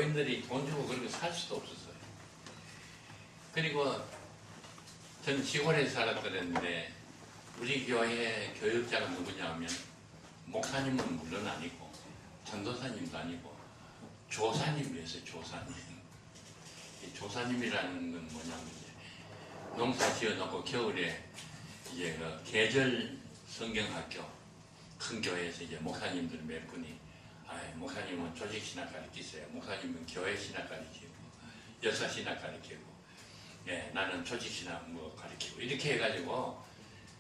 교인들이 돈 주고 그런 거 살 수도 없었어요. 그리고 저는 시골에 살았었는데 우리 교회 교육자가 누구냐면 목사님은 물론 아니고 전도사님도 아니고 조사님이었어요. 조사님. 이 조사님이라는 건 뭐냐면 이제 농사 지어놓고 겨울에 이제 그 계절 성경학교 큰 교회에서 이제 목사님들 몇 분이 목사님은 조직신학 가르치세요. 목사님은 교회신학 가르치고 역사신학 가르치고 나는 조직신학 뭐 가르치고 이렇게 해가지고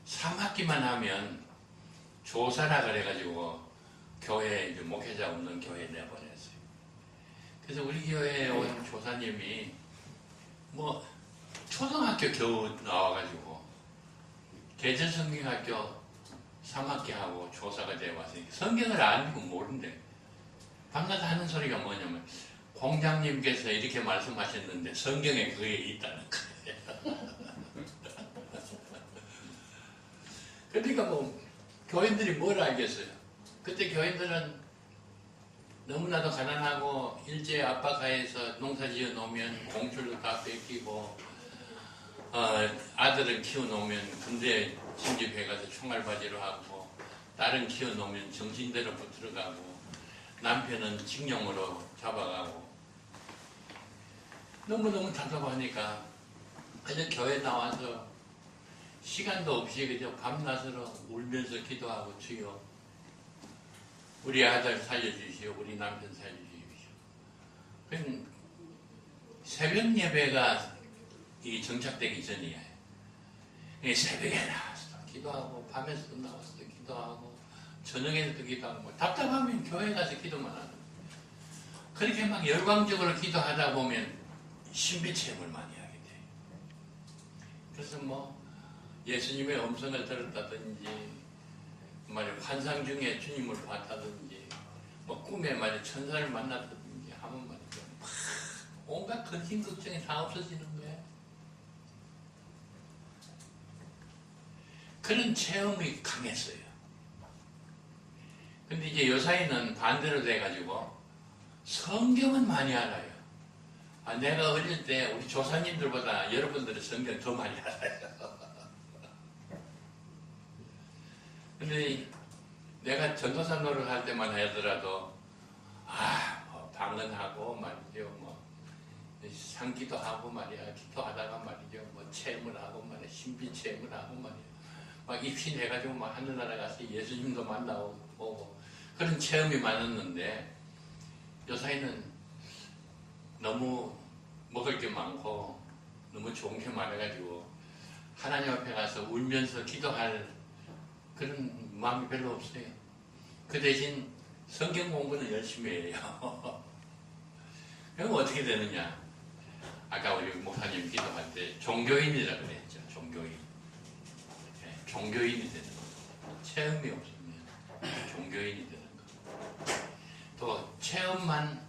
3학기만 하면 조사라 그래가지고 교회 이제 목회자 없는 교회에 내보냈어요. 그래서 우리 교회에 온 조사님이 뭐 초등학교 겨우 나와가지고 계절 성경학교 3학기 하고 조사가 되어 왔으니까 성경을 아니고 모른대. 밤낮 하는 소리가 뭐냐면 공장님께서 이렇게 말씀하셨는데 성경에 그게 있다는 거예요. 그러니까 뭐 교인들이 뭘 알겠어요. 그때 교인들은 너무나도 가난하고 일제 압박하에서 농사 지어 놓으면 공출도 다 뺏기고 아들을 키워 놓으면 군대 진집해가서 총알바지로 하고 딸은 키워 놓으면 정신대로 붙들어가고 남편은 징용으로 잡아가고 너무너무 답답하니까 그저 교회 나와서 시간도 없이 그저 밤낮으로 울면서 기도하고 주여 우리 아들 살려주시오 우리 남편 살려주십시오. 그럼 새벽 예배가 이 정착되기 전이에요. 새벽에 나와서 기도하고 밤에서도 나와서 기도하고 저녁에도 기도하고 답답하면 교회 가서 기도만 하는 거예요. 그렇게 막 열광적으로 기도하다 보면 신비 체험을 많이 하게 돼요. 그래서 뭐 예수님의 음성을 들었다든지 말이야 환상 중에 주님을 봤다든지 뭐 꿈에 말이야 천사를 만났다든지 하면 말이죠 막 온갖 근심 걱정이 다 없어지는 거예요. 그런 체험이 강했어요. 근데 이제 요사이는 반대로 돼가지고 성경은 많이 알아요. 내가 어릴 때 우리 조사님들보다 여러분들은 성경 더 많이 알아요. 근데 내가 전도사 노릇할 때만 하더라도 뭐 방언하고 말이죠 뭐 상기도 하고 말이야 기도하다가 말이죠 뭐 체험을 하고 말이야 신비 체험을 하고 말이야 막 입신해가지고 막 하늘나라 가서 예수님도 만나고 오고 그런 체험이 많았는데 요사이는 너무 먹을 게 많고 너무 좋은 게 많아가지고 하나님 앞에 가서 울면서 기도할 그런 마음이 별로 없어요. 그 대신 성경 공부는 열심히 해요. 그럼 어떻게 되느냐? 아까 우리 목사님 기도할 때 종교인이라 그랬죠. 종교인. 종교인이 되는 거. 체험이 없으면 종교인이 되는 거. 또 체험만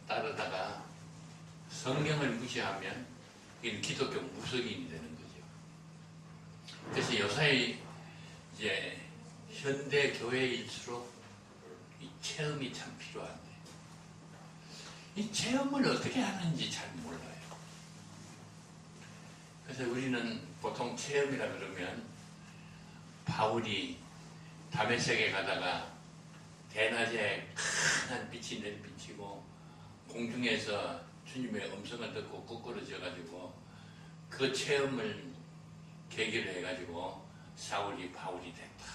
따르다가 성경을 무시하면 이건 기독교 무속인이 되는 거죠. 그래서 요사이 이제 현대 교회일수록 이 체험이 참 필요한데 이 체험을 어떻게 하는지 잘 몰라요. 그래서 우리는 보통 체험이라 그러면 바울이 다메섹에 가다가 대낮에 큰 빛이 내리비치고 공중에서 주님의 음성을 듣고 거꾸로 져가지고 그 체험을 계기로 해가지고 사울이 바울이 됐다.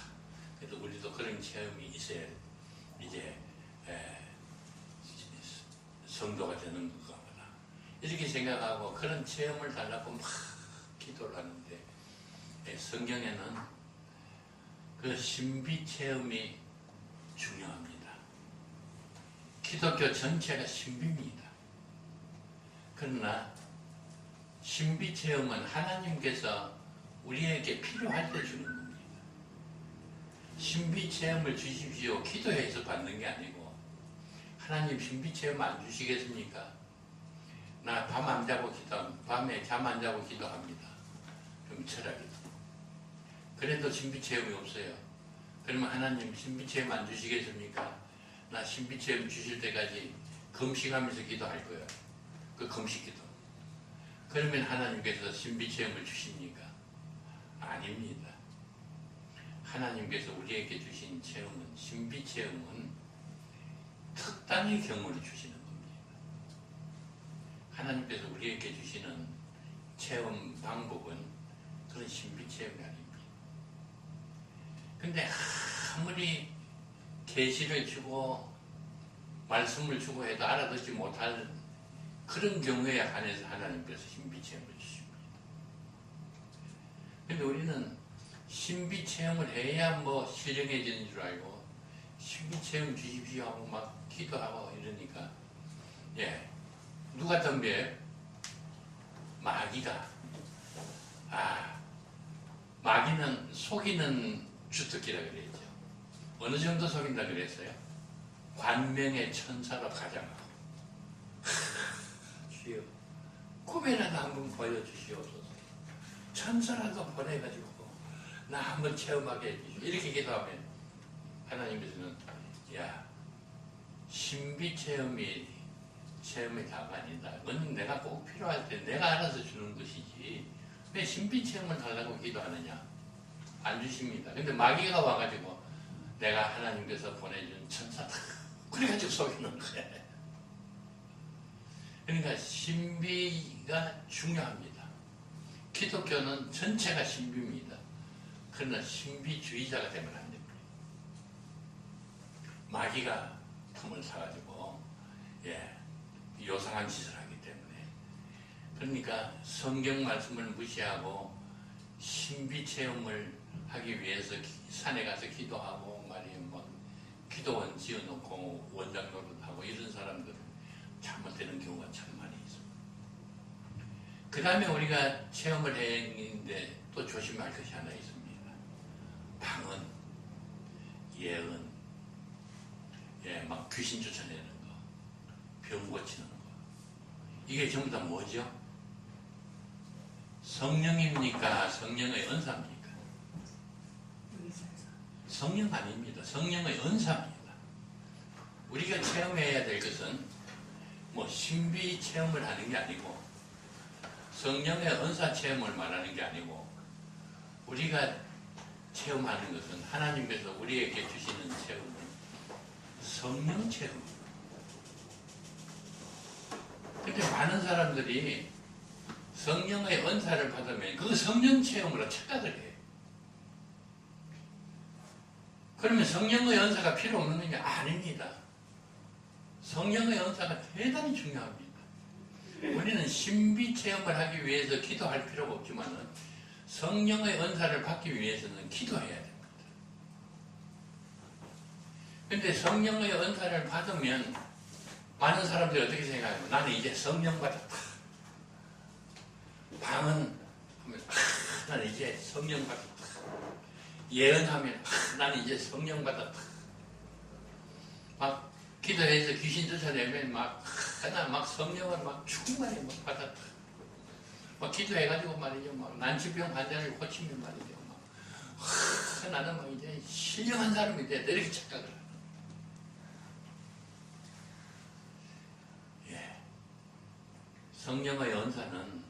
그래서 우리도 그런 체험이 있어야 이제 성도가 되는 것 같구나. 이렇게 생각하고 그런 체험을 달라고 막 기도를 하는데 성경에는 그 신비 체험이 중요합니다. 기독교 전체가 신비입니다. 그러나 신비 체험은 하나님께서 우리에게 필요할 때 주는 겁니다. 신비 체험을 주십시오. 기도해서 받는 게 아니고 하나님 신비 체험 안 주시겠습니까? 나 밤 안 자고 밤에 잠 안 자고 기도합니다. 그럼 철학이다. 그래도 신비 체험이 없어요. 그러면 하나님 신비 체험 안 주시겠습니까? 나 신비 체험 주실 때까지 금식하면서 기도할 거예요. 그 금식 기도. 그러면 하나님께서 신비 체험을 주십니까? 아닙니다. 하나님께서 우리에게 주신 체험은, 신비 체험은 특단의 경우를 주시는 겁니다. 하나님께서 우리에게 주시는 체험 방법은 그런 신비 체험이 아닙니다. 근데 아무리 계시를 주고 말씀을 주고 해도 알아듣지 못할 그런 경우에 한해서 하나님께서 신비 체험을 주십니다. 근데 우리는 신비 체험을 해야 뭐 신령해지는 줄 알고 신비 체험 주십시오 하고 막 기도하고 이러니까 누가 덤벼요? 마귀가. 마귀는 속이는 주특기라 그랬죠. 어느 정도 속인다 그랬어요? 관명의 천사로 가장하고 주여 꿈에라도 한번 보여주시옵소서. 천사라도 보내가지고 나 한번 체험하게 해주시오. 이렇게 기도하면 하나님께서는 신비 체험이 다가 아니다. 그건 내가 꼭 필요할 때 내가 알아서 주는 것이지 왜 신비 체험을 달라고 기도하느냐? 안 주십니다. 근데 마귀가 와가지고 내가 하나님께서 보내준 천사다 그래가지고 속이는 거야. 그러니까 신비가 중요합니다. 기독교는 전체가 신비입니다. 그러나 신비주의자가 되면 안 됩니다. 마귀가 틈을 사가지고 요상한 짓을 하기 때문에. 그러니까 성경 말씀을 무시하고 신비 체험을 하기 위해서 산에 가서 기도하고 기도원 지어놓고 원장 노릇하고 이런 사람들은 잘못되는 경우가 참 많이 있습니다. 그 다음에 우리가 체험을 했는데 또 조심할 것이 하나 있습니다. 방언, 예언, 막 귀신 쫓아내는 거, 병 고치는 거. 이게 전부 다 뭐죠? 성령입니까? 성령의 은사입니까? 성령 아닙니다. 성령의 은사입니다. 우리가 체험해야 될 것은 뭐 신비 체험을 하는 게 아니고 성령의 은사 체험을 말하는 게 아니고 우리가 체험하는 것은 하나님께서 우리에게 주시는 체험은 성령 체험입니다. 근데 많은 사람들이 성령의 은사를 받으면 그 성령 체험으로 착각을 해요. 그러면 성령의 은사가 필요 없는 게 아닙니다. 성령의 은사가 대단히 중요합니다. 우리는 신비 체험을 하기 위해서 기도할 필요가 없지만 성령의 은사를 받기 위해서는 기도해야 됩니다. 근데 성령의 은사를 받으면 많은 사람들이 어떻게 생각해요? 나는 이제 성령 받았다. 방언 하면 나는 이제 성령 받았다. 예언하면 나는 이제 성령 받았다. 막 기도해서 귀신 쫓아내면 막 성령을 막 충만히 막 받았다. 막 기도해가지고 말이죠. 막 난치병 환자를 고치면 말이죠. 나는 막 이제 신령한 사람이 돼. 이렇게 착각을 하는. 성령의 은사는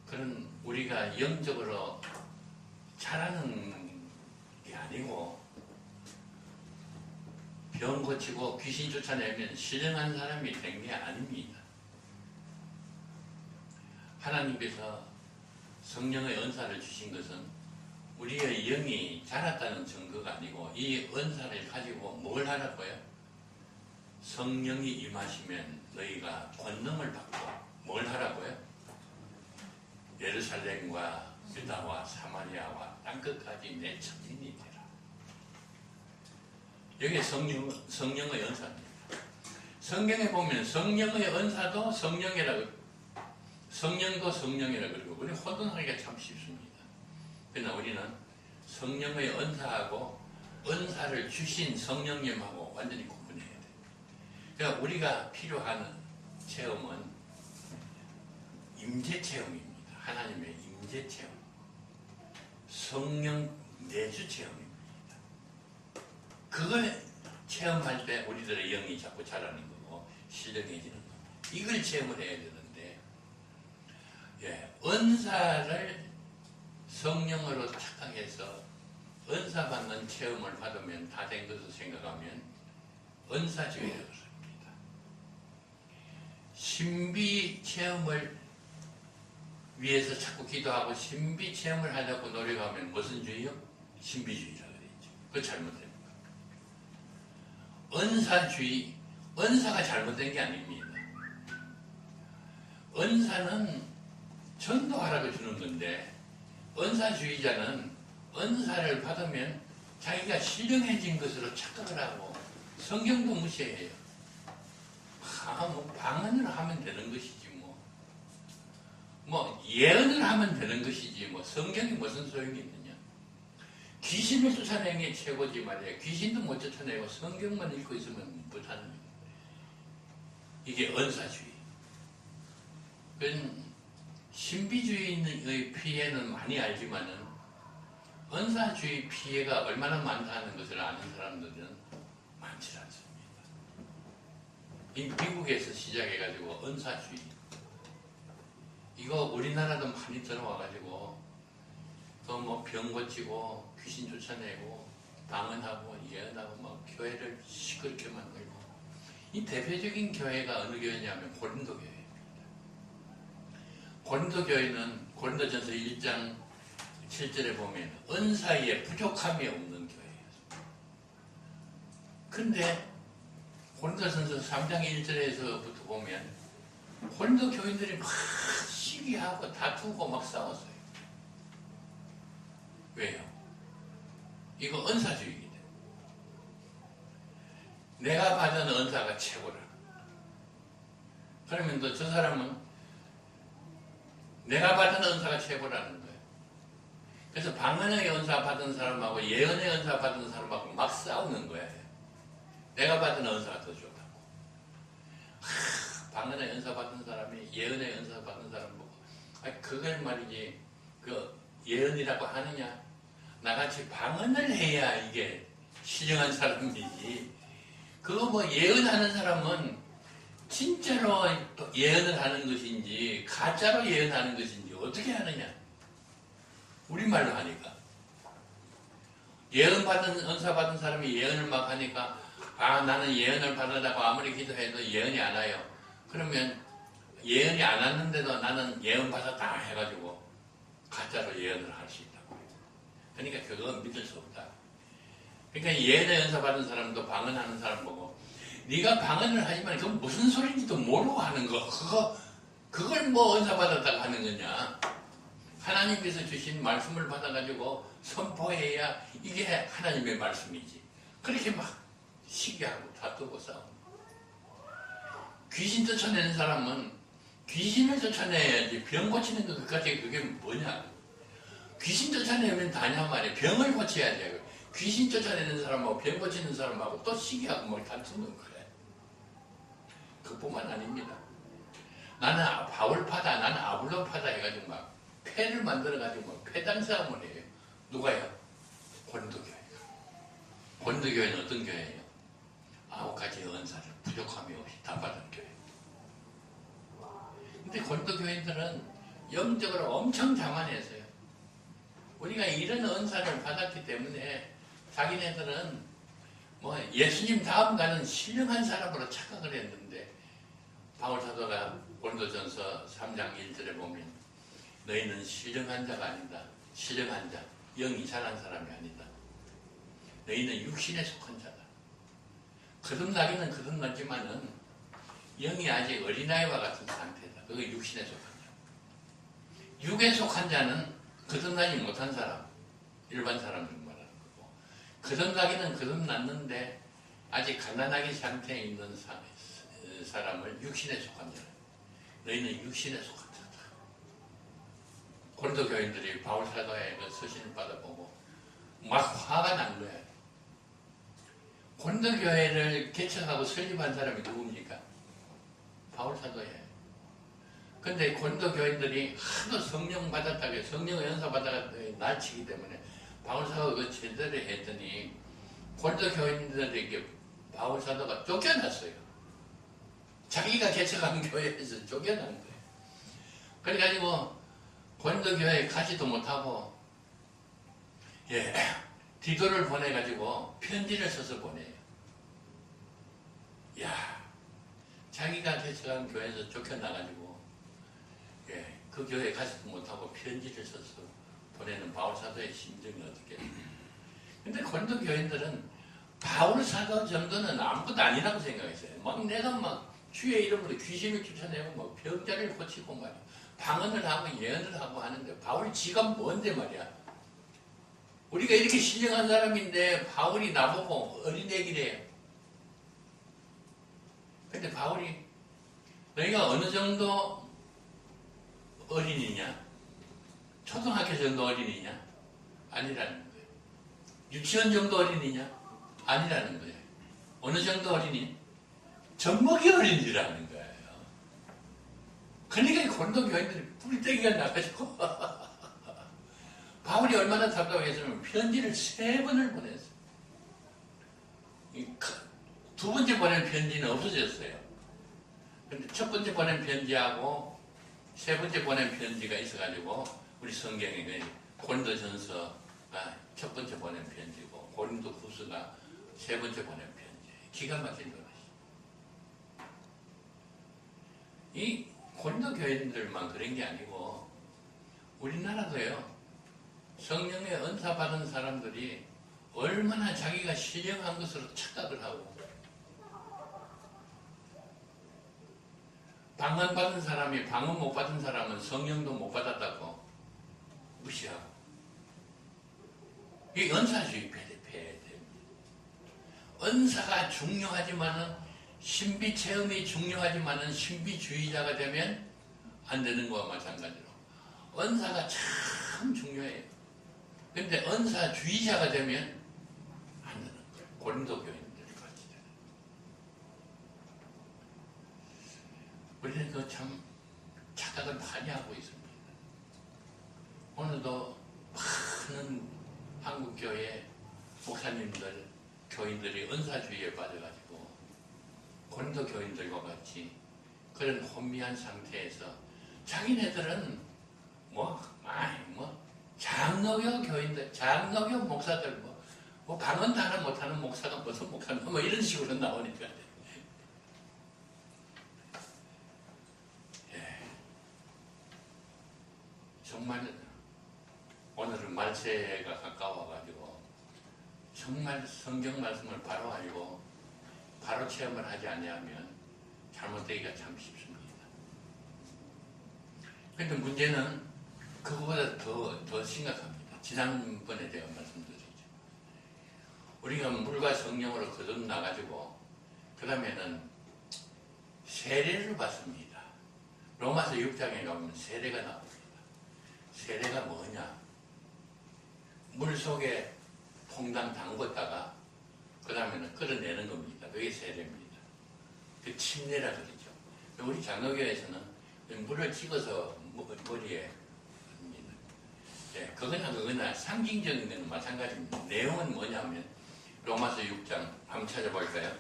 그런 우리가 영적으로 잘하는 게 아니고 병 고치고 귀신 쫓아내면 신령한 사람이 된 게 아닙니다. 하나님께서 성령의 은사를 주신 것은 우리의 영이 자랐다는 증거가 아니고 이 은사를 가지고 뭘 하라고요? 성령이 임하시면 너희가 권능을 받고 뭘 하라고요? 예루살렘과 유다와 사마리아와 땅끝까지 내 증인이 되라. 여기 성령의 은사입니다. 성경에 보면 성령의 은사도 성령이라고 성령도 성령이라고 그러고 우리 혼돈하기가 참 쉽습니다. 그러나 우리는 성령의 은사하고 은사를 주신 성령님하고 완전히 구분해야 돼요. 그러니까 우리가 필요한 체험은 임재 체험입니다. 하나님의 임재 체험. 성령 내주 체험입니다. 그걸 체험할 때 우리들의 영이 자꾸 자라는 거고 신령해지는 겁니다. 이걸 체험을 해야 되는데, 예, 은사를 성령으로 착각해서 은사 받는 체험을 받으면 다 된 것을 생각하면 은사주의라고 합니다. 신비 체험을 위해서 자꾸 기도하고 신비 체험을 하려고 노력하면 무슨 주의요? 신비주의라고 그랬죠. 그거 잘못된 거예요. 은사주의, 은사가 잘못된 게 아닙니다. 은사는 전도하라고 주는 건데, 은사주의자는 은사를 받으면 자기가 신령해진 것으로 착각을 하고 성경도 무시해요. 뭐 방언을 하면 되는 것이지 뭐 예언을 하면 되는 것이지 뭐 성경이 무슨 소용이 있느냐. 귀신을 쫓아내는 게 최고지 말이야. 귀신도 못 쫓아내고 성경만 읽고 있으면 못하는 거예요. 이게 은사주의. 그건 신비주의의 피해는 많이 알지만은 은사주의 피해가 얼마나 많다는 것을 아는 사람들은 많지 않습니다. 미국에서 시작해가지고 은사주의, 이거 우리나라도 많이 들어와가지고 그 뭐 병 고치고 귀신 쫓아내고 방언하고 예언하고 막 교회를 시끄럽게 만들고, 이 대표적인 교회가 어느 교회냐면 고린도 교회입니다. 고린도 교회는 고린도전서 1장 7절에 보면 은사에 부족함이 없는 교회였습니다. 근데 고린도전서 3장 1절에서부터 보면 고린도 교인들이 막 시기하고 다투고 막 싸웠어요. 왜요? 이거 은사주의이기 때문에. 내가 받은 은사가 최고라. 그러면 또 저 사람은 내가 받은 은사가 최고라는 거예요. 그래서 방언의 은사 받은 사람하고 예언의 은사 받은 사람하고 막 싸우는 거예요. 내가 받은 은사가 더 좋다고. 방언의 은사 받은 사람이 예언의 은사 받은 사람 보고, 그걸 말이지 그 예언이라고 하느냐, 나같이 방언을 해야 이게 신령한 사람이지. 그거 뭐 예언하는 사람은 진짜로 예언을 하는 것인지 가짜로 예언하는 것인지 어떻게 하느냐. 우리말로 하니까 예언 받은 은사 받은 사람이 예언을 막 하니까, 나는 예언을 받으라고 아무리 기도해도 예언이 안 와요. 그러면 예언이 안 왔는데도 나는 예언 받았다 해가지고 가짜로 예언을 할 수 있다고 해요. 그러니까 그건 믿을 수 없다. 그러니까 예언의 은사 받은 사람도 방언하는 사람 보고, 네가 방언을 하지만 그건 무슨 소리인지도 모르고 하는 거, 그걸 뭐 은사 받았다고 하는 거냐. 하나님께서 주신 말씀을 받아가지고 선포해야 이게 하나님의 말씀이지. 그렇게 막 시기하고 다투고 싸우고. 귀신 쫓아내는 사람은 귀신을 쫓아내야지 병 고치는 것까지 그게 뭐냐. 귀신 쫓아내면 다냐 말이야. 병을 고쳐야지. 귀신 쫓아내는 사람하고 병 고치는 사람하고 또 시기하고 뭘 다투는 거야. 그뿐만 아닙니다. 나는 바울파다, 나는 아볼로파다 해가지고 막 패를 만들어가지고 막 패당 싸움을 해요. 누가요? 고린도 교회가. 고린도 교회는 어떤 교회예요? 9가지 은사를 부족함이 없이 다 받은 교회. 근데 고린도 교회들은 영적으로 엄청 자만했어요. 우리가 이런 은사를 받았기 때문에 자기네들은 뭐 예수님 다음 가는 신령한 사람으로 착각을 했는데, 바울 사도가 고린도전서 3장 1절에 보면 너희는 신령한 자가 아니다. 신령한 자, 영이 자란 사람이 아니다. 너희는 육신에 속한 자다. 거듭나기는 거듭났지만은 영이 아직 어린아이와 같은 상태다. 그게 육신에 속한 자. 육에 속한 자는 거듭나지 못한 사람, 일반 사람들 말하는 거고, 거듭나기는 거듭났는데 아직 가난하게 상태에 있는 사람을 육신에 속한 자. 너희는 육신에 속한 자다. 고린도 교인들이 바울 사도의 그 서신을 받아보고 막 화가 난 거야. 고린도 교회를 개척하고 설립한 사람이 누굽니까? 바울 사도예요. 근데 고린도 교인들이 하도 성령 받았다고, 성령 연사 받았다고 날치기 때문에 바울 사도가 그 제대로 했더니 고린도 교인들에게 바울 사도가 쫓겨났어요. 자기가 개척한 교회에서 쫓겨난 거예요. 그래가지고 고린도교회에 가지도 못하고 디도를 보내가지고 편지를 써서 보내요. 야, 자기가 개척한 교회에서 쫓겨나가지고 그 교회에 가지도 못하고 편지를 써서 보내는 바울 사도의 심정이 어떻게 근데 고린도 교인들은 바울 사도 정도는 아무것도 아니라고 생각했어요. 막 내가 막 주의 이름으로 귀신을 쫓아내고 뭐 병자를 고치고 말이야. 방언을 하고 예언을 하고 하는데 바울이 지가 뭔데 말이야. 우리가 이렇게 신령한 사람인데 바울이 나보고 어린애기래요. 근데 바울이 너희가 어느 정도 어린이냐? 초등학교 정도 어린이냐? 아니라는 거예요. 유치원 정도 어린이냐? 아니라는 거예요. 어느 정도 어린이? 젖먹이 어린이라는 거예요. 그러니까 고린도 교인들이 뿔떼기가 나가지고 바울이 얼마나 답답했으면 편지를 3번을 보냈어요. 두 번째 보낸 편지는 없어졌어요. 근데 첫 번째 보낸 편지하고 세 번째 보낸 편지가 있어가지고 우리 성경에 고린도전서가 첫 번째 보낸 편지고 고린도후서가 세 번째 보낸 편지. 기가 막힌 거예요. 이 고린도 교인들만 그런 게 아니고 우리나라도요. 성령의 은사 받은 사람들이 얼마나 자기가 신령한 것으로 착각을 하고 방언 받은 사람이 방언 못 받은 사람은 성령도 못 받았다고 무시하고 이 은사주의 폐해야 됩니다. 은사가 중요하지만은 신비 체험이 중요하지만은 신비주의자가 되면 안 되는 거와 마찬가지로 은사가 참 중요해요. 근데 은사주의자가 되면 안 되는 거예요. 고린도 교인들이 같이 되는. 우리는 그 참 착각을 많이 하고 있습니다. 오늘도 많은 한국교회 목사님들, 교인들이 은사주의에 빠져가지고 고린도 교인들과 같이 그런 혼미한 상태에서 자기네들은 장로교 교인들, 장로교 목사들 뭐 방언도 하나 못하는 목사가 무슨 목사나 뭐 이런 식으로 나오니까 정말 오늘은 말세가 가까워가지고 정말 성경 말씀을 바로 알고 바로 체험을 하지 아니하면 잘못되기가 참 쉽습니다. 그런데 문제는 그거보다 더 심각합니다. 지난번에 제가 말씀드렸죠. 우리가 물과 성령으로 거듭나가지고 그 다음에는 세례를 받습니다. 로마서 6장에 가면 세례가 나옵니다. 세례가 뭐냐? 물 속에 퐁당 담궜다가 그 다음에는 끌어내는 겁니다. 그게 세례입니다. 그 침례라 그러죠. 우리 장로교에서는 물을 찍어서 머리에 합니다. 그거나 상징적인 건 마찬가지입니다. 내용은 뭐냐면 로마서 6장 한번 찾아볼까요?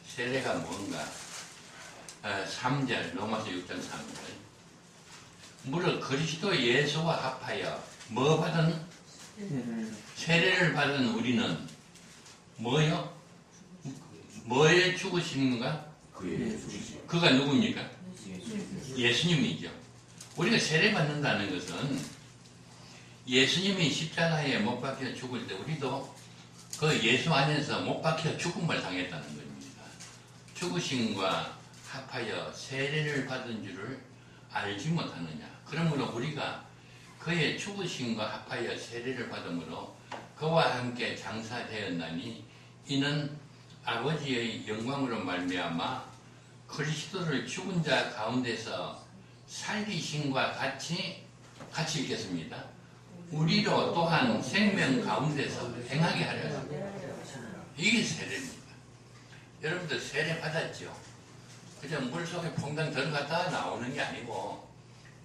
세례가 뭔가? 3절, 로마서 6장 3절. 무릇 그리스도 예수와 합하여 뭐 받은? 세례를 받은 우리는 뭐요? 뭐에 죽으시는가? 그가 누굽니까? 예수님이죠. 우리가 세례 받는다는 것은 예수님이 십자가에 못 박혀 죽을 때 우리도 그 예수 안에서 못 박혀 죽음을 당했다는 겁니다. 죽으심과 합하여 세례를 받은 줄을 알지 못하느냐. 그러므로 우리가 그의 죽으심과 합하여 세례를 받음으로 그와 함께 장사되었나니 이는 아버지의 영광으로 말미암아 그리스도를 죽은 자 가운데서 살리심과 같이 읽겠습니다. 우리로 또한 생명 가운데서 행하게 하려고. 이게 세례입니다. 여러분들 세례 받았죠? 그냥 물속에 퐁당 들어갔다가 나오는 게 아니고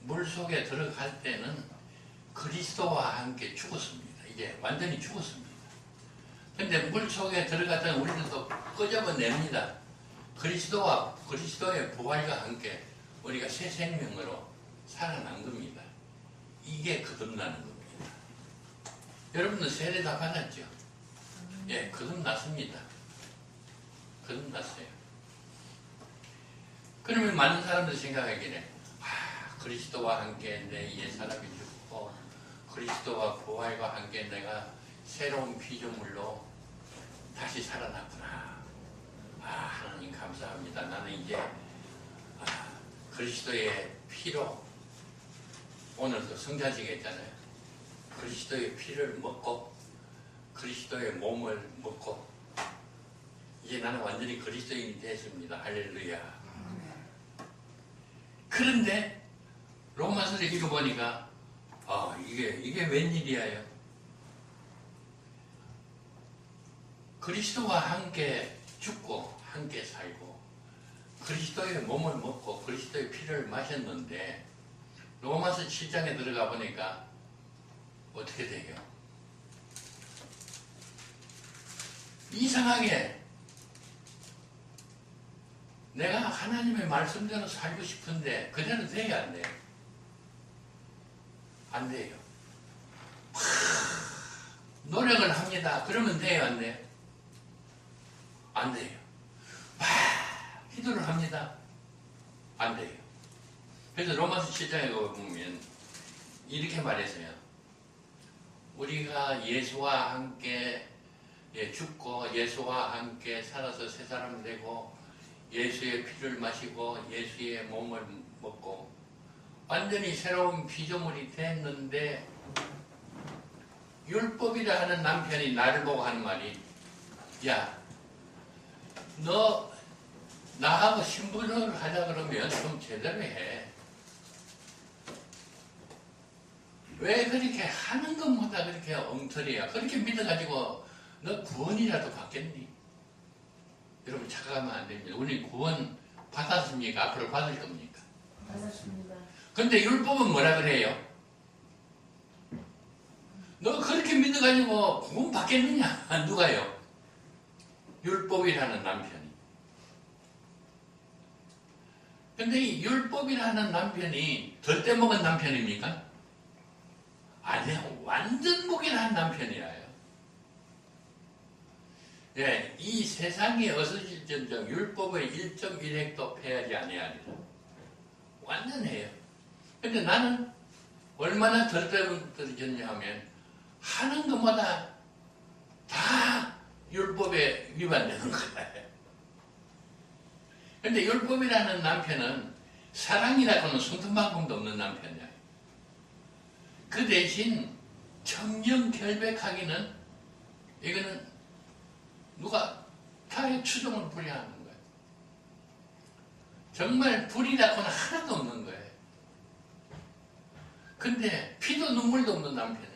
물속에 들어갈 때는 그리스도와 함께 죽었습니다. 이게 완전히 죽었습니다. 근데 물 속에 들어갔다가 우리는 또 끄집어냅니다. 그리스도의 부활과 함께 우리가 새 생명으로 살아난 겁니다. 이게 거듭나는 겁니다. 여러분들 세례 다 받았죠? 예, 거듭났습니다. 거듭났어요. 그러면 많은 사람들이 생각하기에 그리스도와 함께 내 옛사람이 죽고 그리스도와 부활과 함께 내가 새로운 피조물로 다시 살아났구나. 하나님 감사합니다. 나는 이제 그리스도의 피로 오늘도 성자지게 했잖아요. 그리스도의 피를 먹고 그리스도의 몸을 먹고 이제 나는 완전히 그리스도인이 됐습니다. 할렐루야. 그런데 로마서를 읽어보니까 이게 웬일이야요. 그리스도와 함께 죽고 함께 살고 그리스도의 몸을 먹고 그리스도의 피를 마셨는데 로마서 7장에 들어가 보니까 어떻게 돼요? 이상하게 내가 하나님의 말씀대로 살고 싶은데 그대로 돼야 안 돼요. 안 돼요. 노력을 합니다. 그러면 돼요? 안 돼요? 안 돼요. 기도를 합니다. 안 돼요. 그래서 로마서 7장에 보면 이렇게 말했어요. 우리가 예수와 함께 죽고 예수와 함께 살아서 새 사람 되고 예수의 피를 마시고 예수의 몸을 먹고 완전히 새로운 피조물이 됐는데 율법이라 하는 남편이 나를 보고 하는 말이 야, 너 나하고 신부를 하자 그러면 좀 제대로 해. 왜 그렇게 하는 것보다 그렇게 엉터리야. 그렇게 믿어가지고 너 구원이라도 받겠니? 여러분 착각하면 안 됩니다. 우리 구원 받았습니까? 앞으로 받을 겁니까? 받았습니다. 근데 율법은 뭐라 그래요? 너 그렇게 믿어가지고 구원 받겠느냐? 누가요? 율법이라는 남편이. 근데 이 율법이라는 남편이 덜 떼먹은 남편입니까? 아니요. 완전 목이라는 남편이라요. 예, 이 세상에 어서질전정 율법의 1.1획도 패하지 아니하리라. 완전해요. 근데 나는 얼마나 덜 떼먹었냐 하면 하는 것마다 다 율법에 위반되는 거예요. 근데 율법이라는 남편은 사랑이라고는 손톱만큼도 없는 남편이야. 그 대신 청정 결백하기는 이거는 누가 타의 추종을 불이하는 거예요. 정말 불이라고는 하나도 없는 거예요. 근데 피도 눈물도 없는 남편이에요.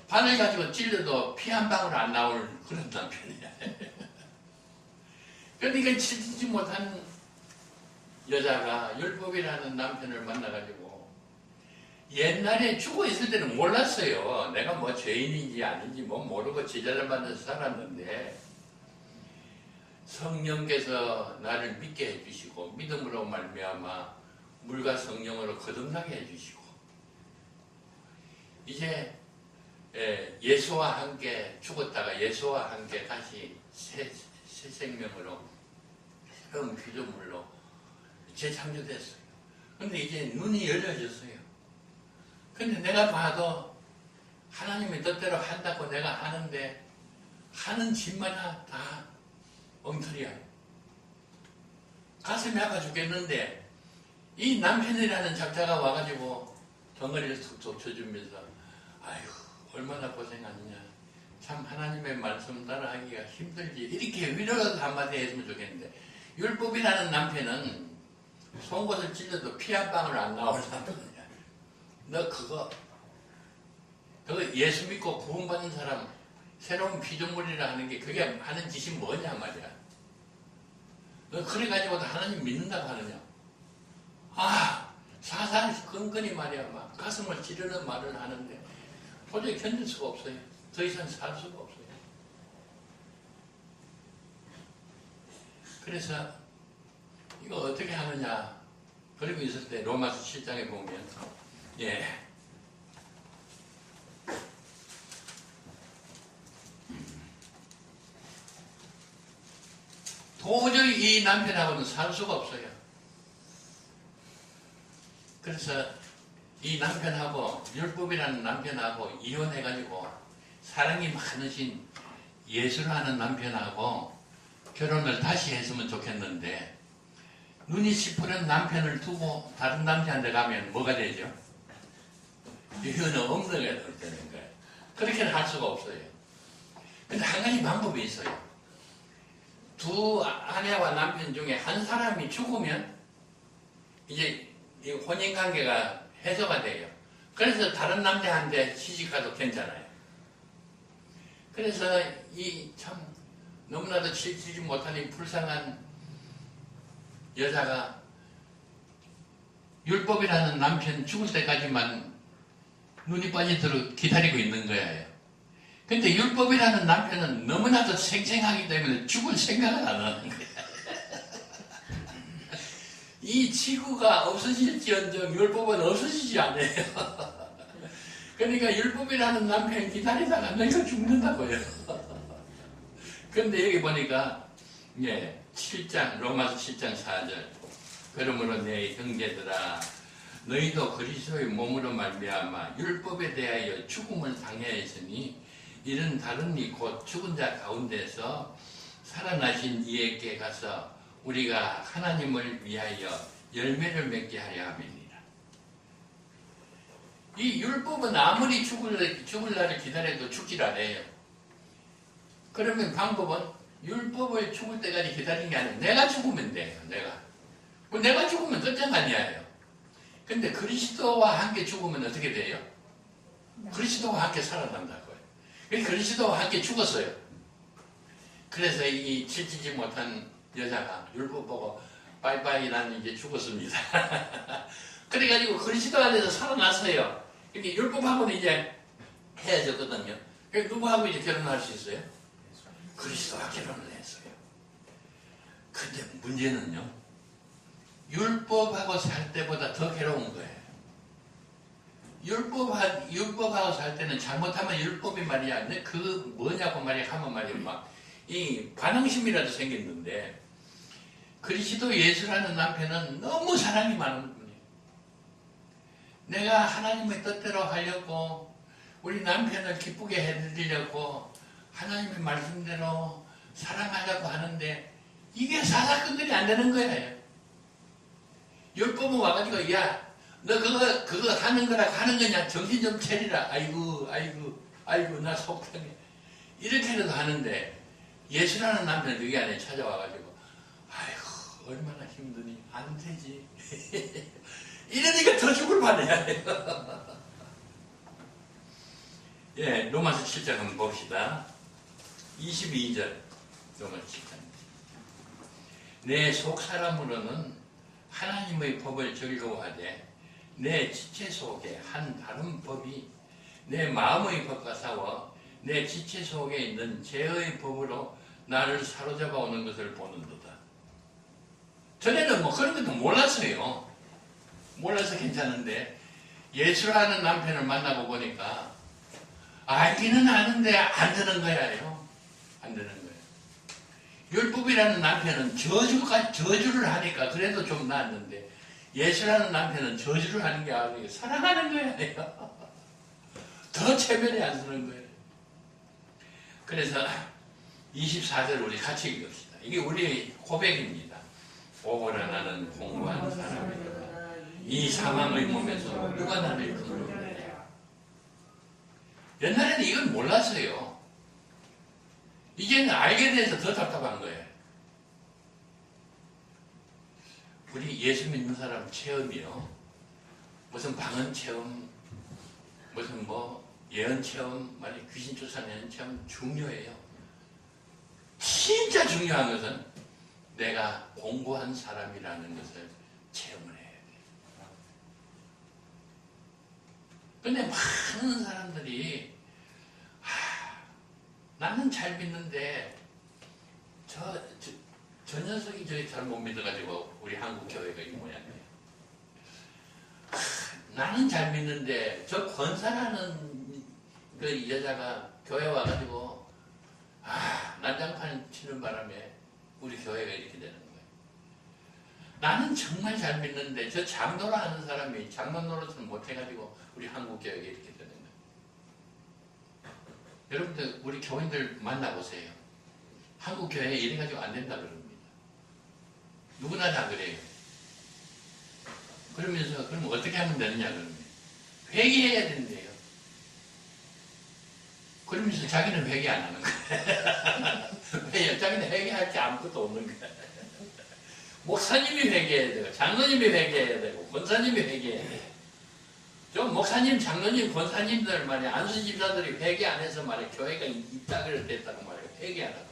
바늘 가지고 찔러도 피 한 방울 안 나올 그런 남편이야. 그러니까 치지 못한 여자가 율법이라는 남편을 만나가지고 옛날에 죽어 있을 때는 몰랐어요. 내가 뭐 죄인인지 아닌지 뭐 모르고 제자를 만나서 살았는데 성령께서 나를 믿게 해주시고 믿음으로 말미암아 물과 성령으로 거듭나게 해주시고 이제 예수와 함께 죽었다가 예수와 함께 다시 새 생명으로 새로운 피조물로 재창조됐어요. 근데 이제 눈이 열려졌어요. 근데 내가 봐도 하나님의 뜻대로 한다고 내가 하는데 하는 짓마다 다 엉터리야. 가슴이 아파 죽겠는데 이 남편이라는 작자가 와가지고 덩어리를 툭툭 쳐주면서 아휴 얼마나 고생하느냐. 참 하나님의 말씀 따라하기가 힘들지. 이렇게 위로라도 한마디 했으면 좋겠는데 율법이라는 남편은 송곳을 찔러도 피 한 방울 안 나오려는 거냐. 너 그거 예수 믿고 구원받는 사람 새로운 피조물이라 하는 게 그게 하는 짓이 뭐냐 말이야. 너 그래가지고도 하나님 믿는다고 하느냐. 사살 근근히 말이야 막 가슴을 찌르는 말을 하는데 도저히 견딜 수가 없어요. 더 이상 살 수가 없어요. 그래서 이거 어떻게 하느냐 그리고 있을 때 로마서 7장에 보면 도저히 이 남편하고는 살 수가 없어요. 그래서 이 남편하고 율법이라는 남편하고 이혼해가지고 사랑이 많으신 예수를 하는 남편하고 결혼을 다시 했으면 좋겠는데 눈이 시퍼런 남편을 두고 다른 남자한테 가면 뭐가 되죠? 이거는 없는 게 되는 거예요. 그렇게는 할 수가 없어요. 근데 한 가지 방법이 있어요. 두 아내와 남편 중에 한 사람이 죽으면 이제 이 혼인관계가 해소가 돼요. 그래서 다른 남자한테 시집가도 괜찮아요. 그래서 이 참 너무나도 지키지 못하는 불쌍한 여자가 율법이라는 남편 죽을 때까지만 눈이 빠지도록 기다리고 있는 거예요. 근데 율법이라는 남편은 너무나도 생생하기 때문에 죽을 생각을 안 하는 거예요. 이 지구가 없어질지언정 율법은 없어지지 않아요. 그러니까 율법이라는 남편 기다리다가 너희가 죽는다고요. 그런데 여기 보니까 7장 로마서 7장 4절 그러므로 내 형제들아 너희도 그리스도의 몸으로 말미암아 율법에 대하여 죽음을 당하였으니 이는 다른 이 곧 죽은 자 가운데서 살아나신 이에게 가서 우리가 하나님을 위하여 열매를 맺게 하려 함이니라. 이 율법은 아무리 죽을 날을 기다려도 죽질 않아요. 그러면 방법은 율법을 죽을 때까지 기다리는 게 아니라 내가 죽으면 돼요. 내가 죽으면 끝장아니에요. 근데 그리스도와 함께 죽으면 어떻게 돼요? 그리스도와 함께 살아난다고요. 그리스도와 함께 죽었어요. 그래서 이 지치지 못한 여자가 율법 보고 빠이빠이 나는 이제 죽었습니다. 그래가지고 그리스도 안에서 살아났어요. 이렇게 율법하고는 이제 헤어졌거든요. 누구하고 이제 결혼할 수 있어요? 그리스도와 결혼을 했어요. 근데 문제는요, 율법하고 살 때보다 더 괴로운 거예요. 율법하고 살 때는 잘못하면 율법이 말이야, 그 뭐냐고 말이야 하면 말이야 이 반응심이라도 생겼는데 그리스도 예수라는 남편은 너무 사랑이 많은 분이에요. 내가 하나님의 뜻대로 하려고 우리 남편을 기쁘게 해드리려고 하나님의 말씀대로 사랑하려고 하는데 이게 사사건들이 안 되는 거예요. 율법은 와가지고 야 너 그거 하는 거라 하는 거냐 정신 좀 차리라. 아이고 나 속상해. 이렇게라도 하는데 예수라는 남편은 그게 아니라 찾아와가지고 아이고 얼마나 힘드니 안 되지. 이러니까 더 죽을 판이야. 로마서 7장 한번 봅시다. 22절 로마서 7장. 내 속사람으로는 하나님의 법을 즐거워하되 내 지체 속에 한 다른 법이 내 마음의 법과 싸워 내 지체 속에 있는 죄의 법으로 나를 사로잡아 오는 것을 보는도다. 전에는 그런 것도 몰랐어요. 몰라서 괜찮은데 예수라는 남편을 만나고 보니까 알기는 아는데 안 되는 거예요. 안 되는 거예요. 율법이라는 남편은 저주를 하니까 그래도 좀 낫는데 예수라는 남편은 저주를 하는 게 아니고 사랑하는 거예요. 더 체면이 안 서는 거예요. 그래서 24절 우리 같이 읽읍시다. 이게 우리의 고백입니다. 오거라 나는 공부한 사람이다. 이 사망의 몸에서 누가 나를 건져내랴. 옛날에는 이건 몰랐어요. 이제는 알게 돼서 더 답답한 거예요. 우리 예수 믿는 사람 체험이요. 무슨 방언 체험, 무슨 예언 체험, 귀신 쫓아내는 체험 중요해요. 진짜 중요한 것은 내가 공부한 사람이라는 것을 체험을 해야 돼요. 근데 많은 사람들이 나는 잘 믿는데 저 녀석이 저기 잘 못 믿어가지고 우리 한국 교회가 이 모양이에요. 나는 잘 믿는데 저 권사라는 그 여자가 교회 와가지고 난장판 치는 바람에 우리 교회가 이렇게 되는 거예요. 나는 정말 잘 믿는데 저 장로라 하는 사람이 장로 노릇을 못해가지고 우리 한국 교회가 이렇게 되는 거예요. 여러분들 우리 교인들 만나보세요. 한국 교회에 이래가지고 안 된다 그럽니다. 누구나 다 그래요. 그러면서 그럼 어떻게 하면 되느냐 그러면 회개해야 된대요. 그러면서 자기는 회개 안 하는 거야. 왜요? 자기는 회개할 게 아무것도 없는 거야. 목사님이 회개해야 되고 장로님이 회개해야 되고 권사님이 회개해야 돼. 좀 목사님, 장로님, 권사님들 말이야 안수 집사들이 회개 안 해서 말이야 교회가 이따그를 됐다고 말이야 회개 안 하고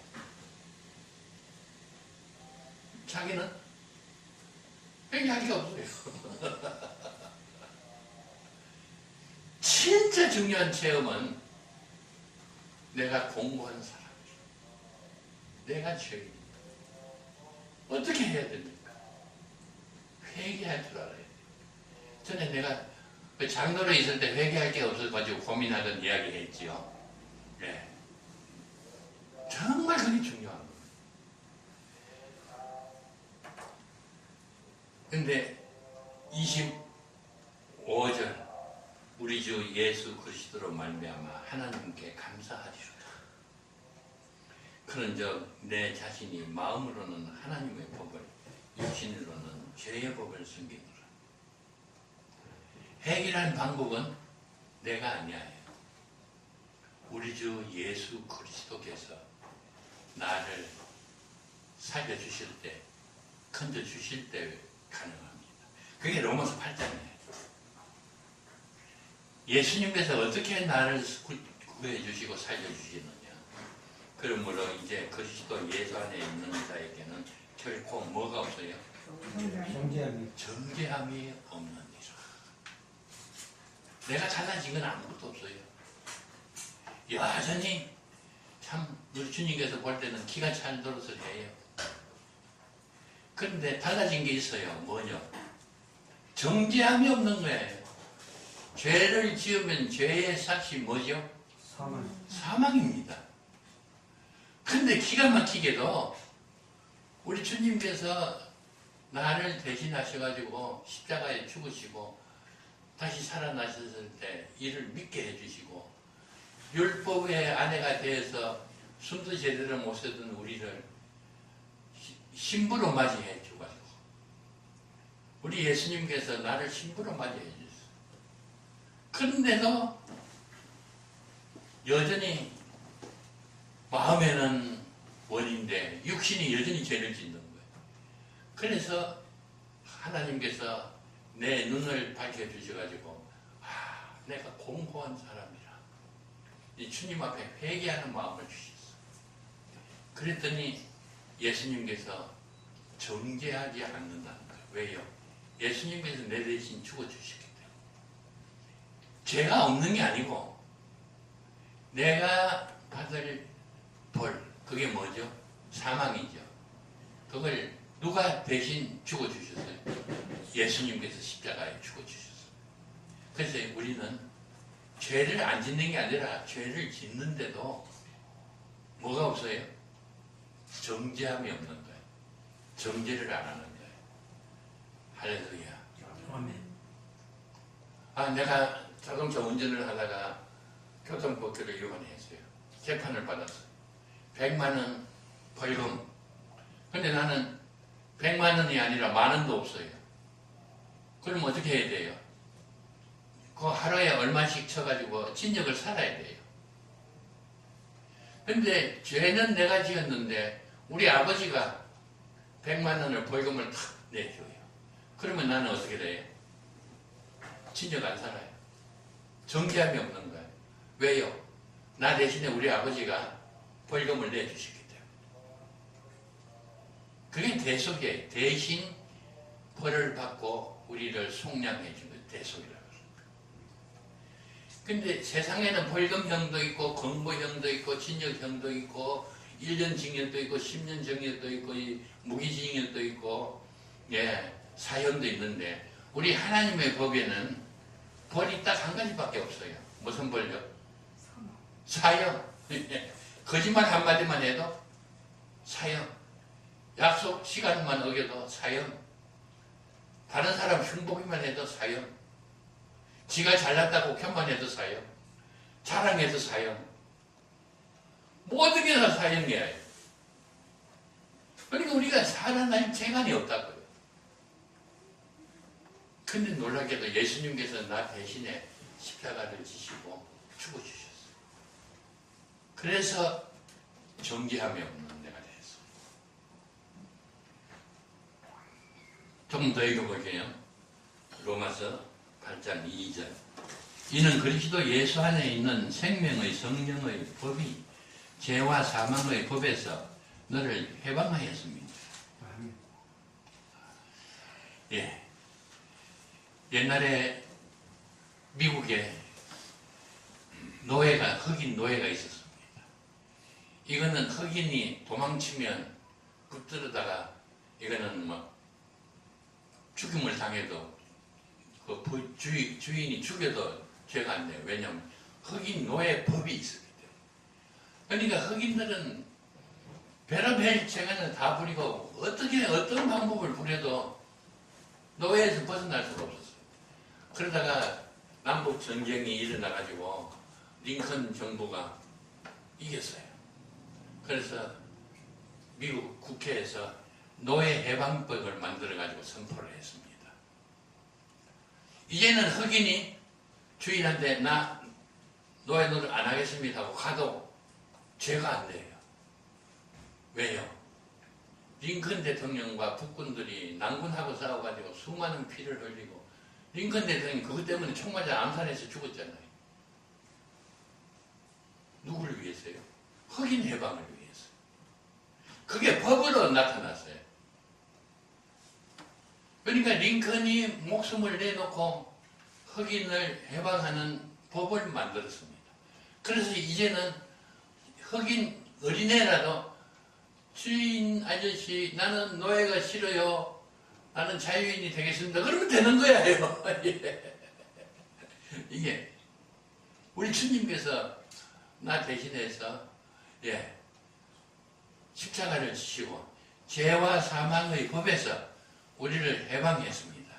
자기는 회개할 게 없어요. 진짜 중요한 체험은 내가 공부한 사람이에요. 내가 죄인이다. 어떻게 해야 됩니까? 회개할 줄 알아야 돼요. 전에 내가 그 장로로 있을 때 회개할 게 없어가지고 고민하던 이야기 했지요. 네. 정말 그게 중요한 거예요. 근데 25절 우리 주 예수 그리스도로 말미암아 하나님께 감사하리로다. 그런즉 내 자신이 마음으로는 하나님의 법을 육신으로는 죄의 법을 숨기노라. 해결하는 방법은 내가 아니에요. 우리 주 예수 그리스도께서 나를 살려주실 때 건져주실 때 가능합니다. 그게 로마서 8장이에요. 예수님께서 어떻게 나를 구해주시고 살려주시느냐. 그러므로 이제 그리스도 예수 안에 있는 자에게는 결코 뭐가 없어요? 정죄함이 없느니라. 내가 잘나진 건 아무것도 없어요. 여전히 참 우리 주님께서 볼 때는 기가 찬 노릇을 해요. 그런데 달라진 게 있어요. 뭐냐? 정죄함이 없는 거예요. 죄를 지으면 죄의 삭이 뭐죠? 사망입니다. 근데 기가 막히게도 우리 주님께서 나를 대신하셔가지고 십자가에 죽으시고 다시 살아나셨을 때 이를 믿게 해주시고 율법의 아내가 되어서 숨도 제대로 못 쉬던 우리를 신부로 맞이해 주가지고 우리 예수님께서 나를 신부로 맞이해 주셨어요. 그런데도 여전히 마음에는 원인데 육신이 여전히 죄를 짓는 거예요. 그래서 하나님께서 내 눈을 밝혀주셔가지고 내가 공고한 사람이라 이 주님 앞에 회개하는 마음을 주셨어. 그랬더니 예수님께서 정죄하지 않는다는 거예요. 왜요? 예수님께서 내 대신 죽어주시기 때문에. 죄가 없는 게 아니고 내가 받을 벌, 그게 뭐죠? 사망이죠. 그걸 누가 대신 죽어주셨어요? 예수님께서 십자가에 죽어주셨어요. 그래서 우리는 죄를 안 짓는 게 아니라 죄를 짓는데도 뭐가 없어요? 정죄함이 없는 거예요. 정죄를 안 하는 거예요. 할렐루야. 아멘. 내가 자동차 운전을 하다가 교통법규를 위반했어요. 재판을 받았어요. 100만 원 벌금. 근데 나는 100만 원이 아니라 만 원도 없어요. 그럼 어떻게 해야 돼요? 그 하루에 얼마씩 쳐가지고 진역을 살아야 돼요. 근데 죄는 내가 지었는데 우리 아버지가 100만 원을 벌금을 탁 내줘요. 그러면 나는 어떻게 돼요? 진역 안 살아요. 정죄함이 없는 거예요. 왜요? 나 대신에 우리 아버지가 벌금을 내주시기 때문에. 그게 대속이에요. 대신 벌을 받고 우리를 속량해 준 거예요. 대속이라고. 근데 세상에는 벌금형도 있고 건고형도 있고 징역형도 있고 1년 징역도 있고 10년 징역도 있고 무기징역도 있고 예, 사형도 있는데 우리 하나님의 법에는 벌이 딱 한 가지밖에 없어요. 무슨 벌요? 사형. 거짓말 한마디만 해도 사형. 약속 시간만 어겨도 사형. 다른 사람 흉보기만 해도 사형. 지가 잘났다고 교만해도 사형. 자랑해도 사형. 모든 게 다 사형이야. 그러니까 우리가 살아날 재간이 없다고요. 근데 놀랍게도 예수님께서 나 대신에 십자가를 지시고 죽어주셨어요. 그래서 정죄함이 없는 내가 됐어요. 조금 더 읽어볼게요. 로마서 8장 2절. 이는 그리스도 예수 안에 있는 생명의 성령의 법이 죄와 사망의 법에서 너를 해방하였습니다. 예. 옛날에 미국에 노예가, 흑인 노예가 있었습니다. 이거는 흑인이 도망치면 붙들어다가 이거는 뭐 죽임을 당해도 그 주인이 죽여도 죄가 안 돼요. 왜냐하면 흑인 노예 법이 있었기 때문에. 그러니까 흑인들은 별의별 죄가는 다 부리고 어떤 방법을 부려도 노예에서 벗어날 수가 없었어요. 그러다가 남북 전쟁이 일어나가지고 링컨 정부가 이겼어요. 그래서 미국 국회에서 노예 해방법을 만들어가지고 선포를 했습니다. 이제는 흑인이 주인한테 나 노예 노릇 안 하겠습니다 하고 가도 죄가 안 돼요. 왜요? 링컨 대통령과 북군들이 난군하고 싸워가지고 수많은 피를 흘리고 링컨 대통령이 그것 때문에 총 맞아 암살해서 죽었잖아요. 누구를 위해서요? 흑인 해방을 위해서. 그게 법으로 나타났어요. 그러니까 링컨이 목숨을 내놓고 흑인을 해방하는 법을 만들었습니다. 그래서 이제는 흑인 어린애라도 주인 아저씨 나는 노예가 싫어요. 나는 자유인이 되겠습니다. 그러면 되는 거예요. 이게 우리 주님께서 나 대신해서 십자가를 지시고 죄와 사망의 법에서 우리를 해방했습니다.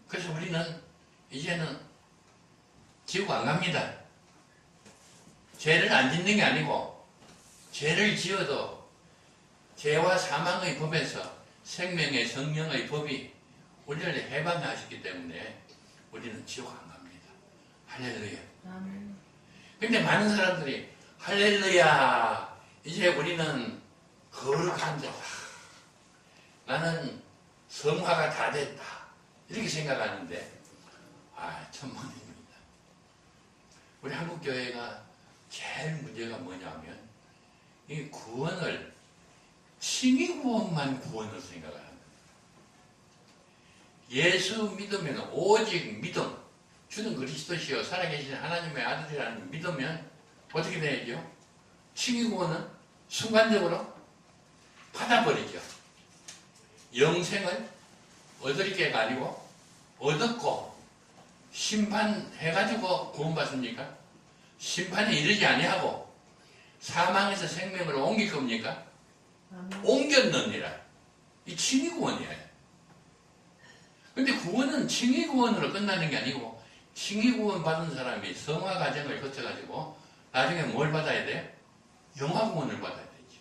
그래서 우리는 이제는 지옥 안 갑니다. 죄를 안 짓는 게 아니고 죄를 지어도 죄와 사망의 법에서 생명의 성령의 법이 우리를 해방하셨기 때문에 우리는 지옥 안 갑니다. 할렐루야. 근데 많은 사람들이 할렐루야 이제 우리는 거룩한 자다. 나는 성화가 다 됐다. 이렇게 생각하는데 천만입니다. 우리 한국교회가 제일 문제가 뭐냐면 이 구원을 칭의구원만 구원으로 생각합니다. 예수 믿으면 오직 믿음 주는 그리스도시요 살아계신 하나님의 아들이라는 믿으면 어떻게 되죠? 칭의구원은 순간적으로 받아버리죠. 영생을 얻을 게가 아니고 얻었고 심판해가지고 구원받습니까? 심판에 이르지 아니하고 사망에서 생명으로 옮길 겁니까? 옮겼느니라. 이 칭의구원이에요. 근데 구원은 칭의구원으로 끝나는 게 아니고 칭의구원 받은 사람이 성화 과정을 거쳐가지고 나중에 뭘 받아야 돼요? 영화구원을 받아야 되죠.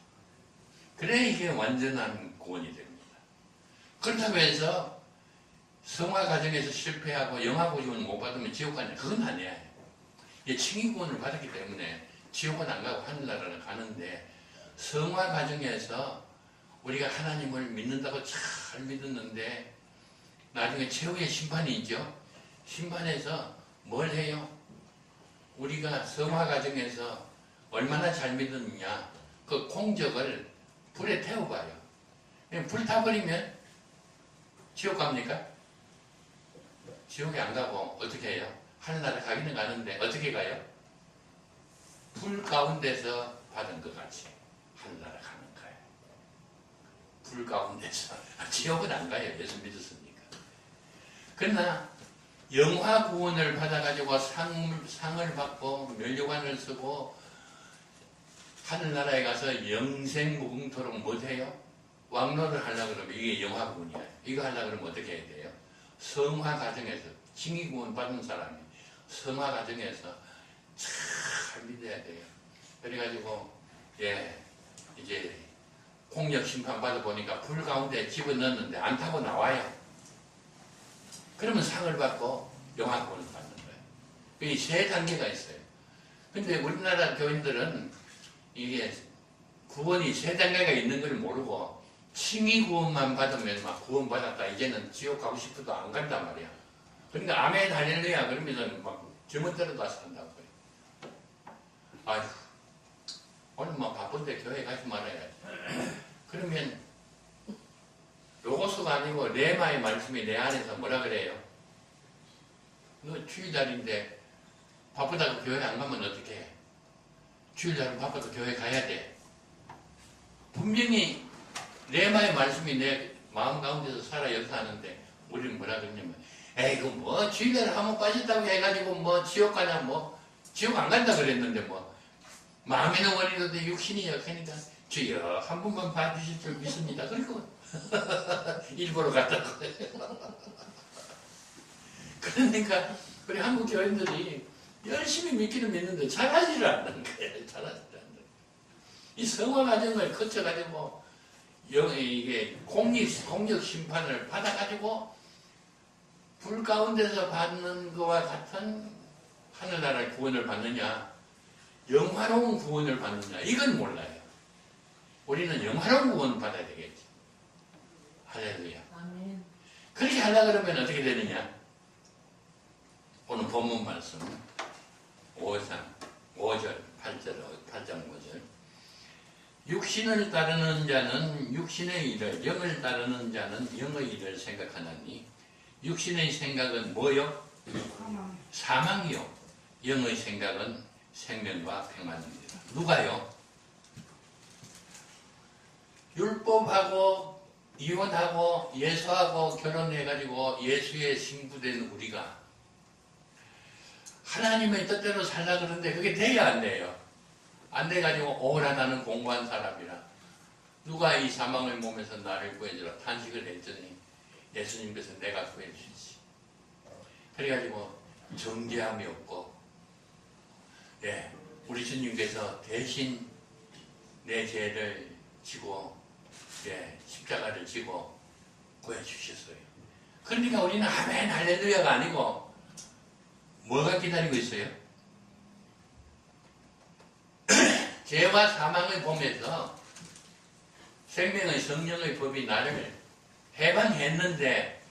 그래야 이게 완전한 구원이 됩니다. 그렇다고 해서 성화 과정에서 실패하고 영화구원을 못 받으면 지옥 가냐? 그건 아니에요. 이 칭의구원을 받았기 때문에 지옥은 안 가고 하늘나라를 가는데 성화 과정에서 우리가 하나님을 믿는다고 잘 믿었는데 나중에 최후의 심판이 있죠. 심판에서 뭘 해요? 우리가 성화 과정에서 얼마나 잘 믿었느냐 그 공적을 불에 태워봐요. 불 타버리면 지옥 갑니까? 지옥에 안 가고 어떻게 해요? 하늘나라 가기는 가는데 어떻게 가요? 불 가운데서 받은 것 같이 하늘나라 가는 거예요. 불 가운데서. 지옥은 안 가요. 예수 믿었으니까. 그러나 영화 구원을 받아가지고 상을 받고 면류관을 쓰고 하늘나라에 가서 영생 무궁토록 못해요? 왕노를 하려고 그러면 이게 영화 구원이야. 이거 하려고 그러면 어떻게 해야 돼요? 성화 과정에서 징의 구원 받는 사람이 성화 과정에서 잘 믿어야 돼요. 그래가지고 이제 공역 심판 받아보니까 불 가운데 집어넣었는데 안 타고 나와요. 그러면 상을 받고 영화 구원을 받는 거예요. 이 세 단계가 있어요. 근데 우리나라 교인들은 이게 구원이 세 단계가 있는 걸 모르고 칭의 구원만 받으면 막 구원 받았다. 이제는 지옥 가고 싶어도 안 간단 말이야. 그러니까 아멘 할렐루야 그러면은 막 제멋대로 가서 한다고요. 아휴 오늘 뭐 바쁜데 교회 가지 말아야지. 그러면 로고스가 아니고 레마의 말씀이 내 안에서 뭐라 그래요? 너 주일날인데 바쁘다고 교회 안 가면 어떻게 해? 주일날은 바빠도 교회 가야 돼. 분명히 레마의 말씀이 내 마음 가운데서 살아 역사하는데 우리는 뭐라 그러냐면 에이 뭐 주일날 한번 빠졌다고 해가지고 뭐 지옥 가냐 뭐 지옥 안 간다 그랬는데 뭐 마음에는 원이는데 육신이 약하니까 주여 한 번만 봐주실 줄 믿습니다. 그리고 일부러 갔다고 그러니까 우리 한국 교인들이 열심히 믿기는 믿는데 잘하지를 않는 거예요. 잘하지를 않는 거예요. 이 성화 과정을 거쳐가지고 이게 공력 심판을 받아가지고 불 가운데서 받는 것과 같은 하늘나라의 구원을 받느냐 영화로운 구원을 받느냐 이건 몰라요. 우리는 영화로운 구원을 받아야 되겠지. 할렐루야. 아멘. 그렇게 하려고 그러면 어떻게 되느냐? 오늘 본문 말씀 5장 8장 5절 육신을 따르는 자는 육신의 일을 영을 따르는 자는 영의 일을 생각하나니 육신의 생각은 뭐요? 사망이요. 영의 생각은 생명과 평안입니다. 누가요? 율법하고 이혼하고 예수하고 결혼해가지고 예수의 신부된 우리가 하나님의 뜻대로 살라 그러는데 그게 돼야 안 돼요. 안 돼가지고 오라 나는 공부한 사람이라 누가 이 사망의 몸에서 나를 구해주라 탄식을 했더니 예수님께서 내가 구해주시지. 그래가지고 정죄함이 없고 우리 주님께서 대신 내 죄를 지고 십자가를 지고 구해주셨어요. 그러니까 우리는 아멘 할렐루야가 아니고 뭐가 기다리고 있어요? 죄와 사망의 봄에서 생명의 성령의 법이 나를 해방했는데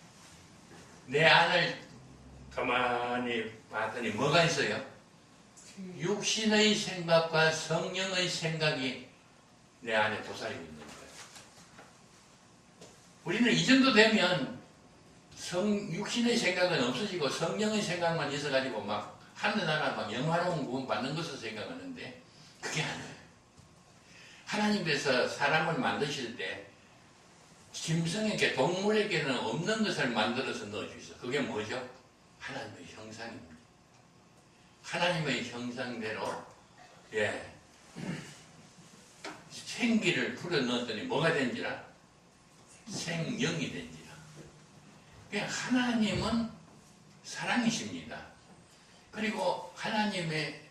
내 안을 가만히 봤더니 뭐가 있어요? 육신의 생각과 성령의 생각이 내 안에 도사리고 있는 거예요. 우리는 이 정도 되면 육신의 생각은 없어지고 성령의 생각만 있어가지고 막 하늘나라 막 영화로운 구원 받는 것을 생각하는데 그게 아니에요. 하나님께서 사람을 만드실 때 짐승에게 동물에게는 없는 것을 만들어서 넣어주셔서 그게 뭐죠? 하나님의 형상입니다. 하나님의 형상대로 생기를 불어넣었더니 뭐가 된지라? 생명이 된지라. 그러니까 하나님은 사랑이십니다. 그리고 하나님의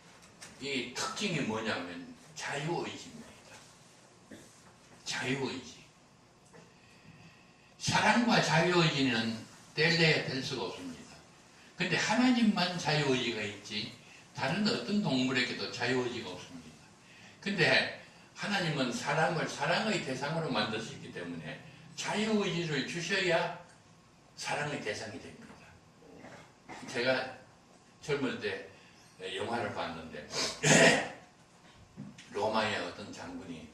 이 특징이 뭐냐면 자유의지입니다. 자유의지. 사랑과 자유의지는 뗄래야 뗄 수가 없습니다. 근데 하나님만 자유의지가 있지 다른 어떤 동물에게도 자유의지가 없습니다. 근데 하나님은 사람을 사랑의 대상으로 만드셨기 때문에 자유의지를 주셔야 사랑의 대상이 됩니다. 제가 젊을 때 영화를 봤는데 로마의 어떤 장군이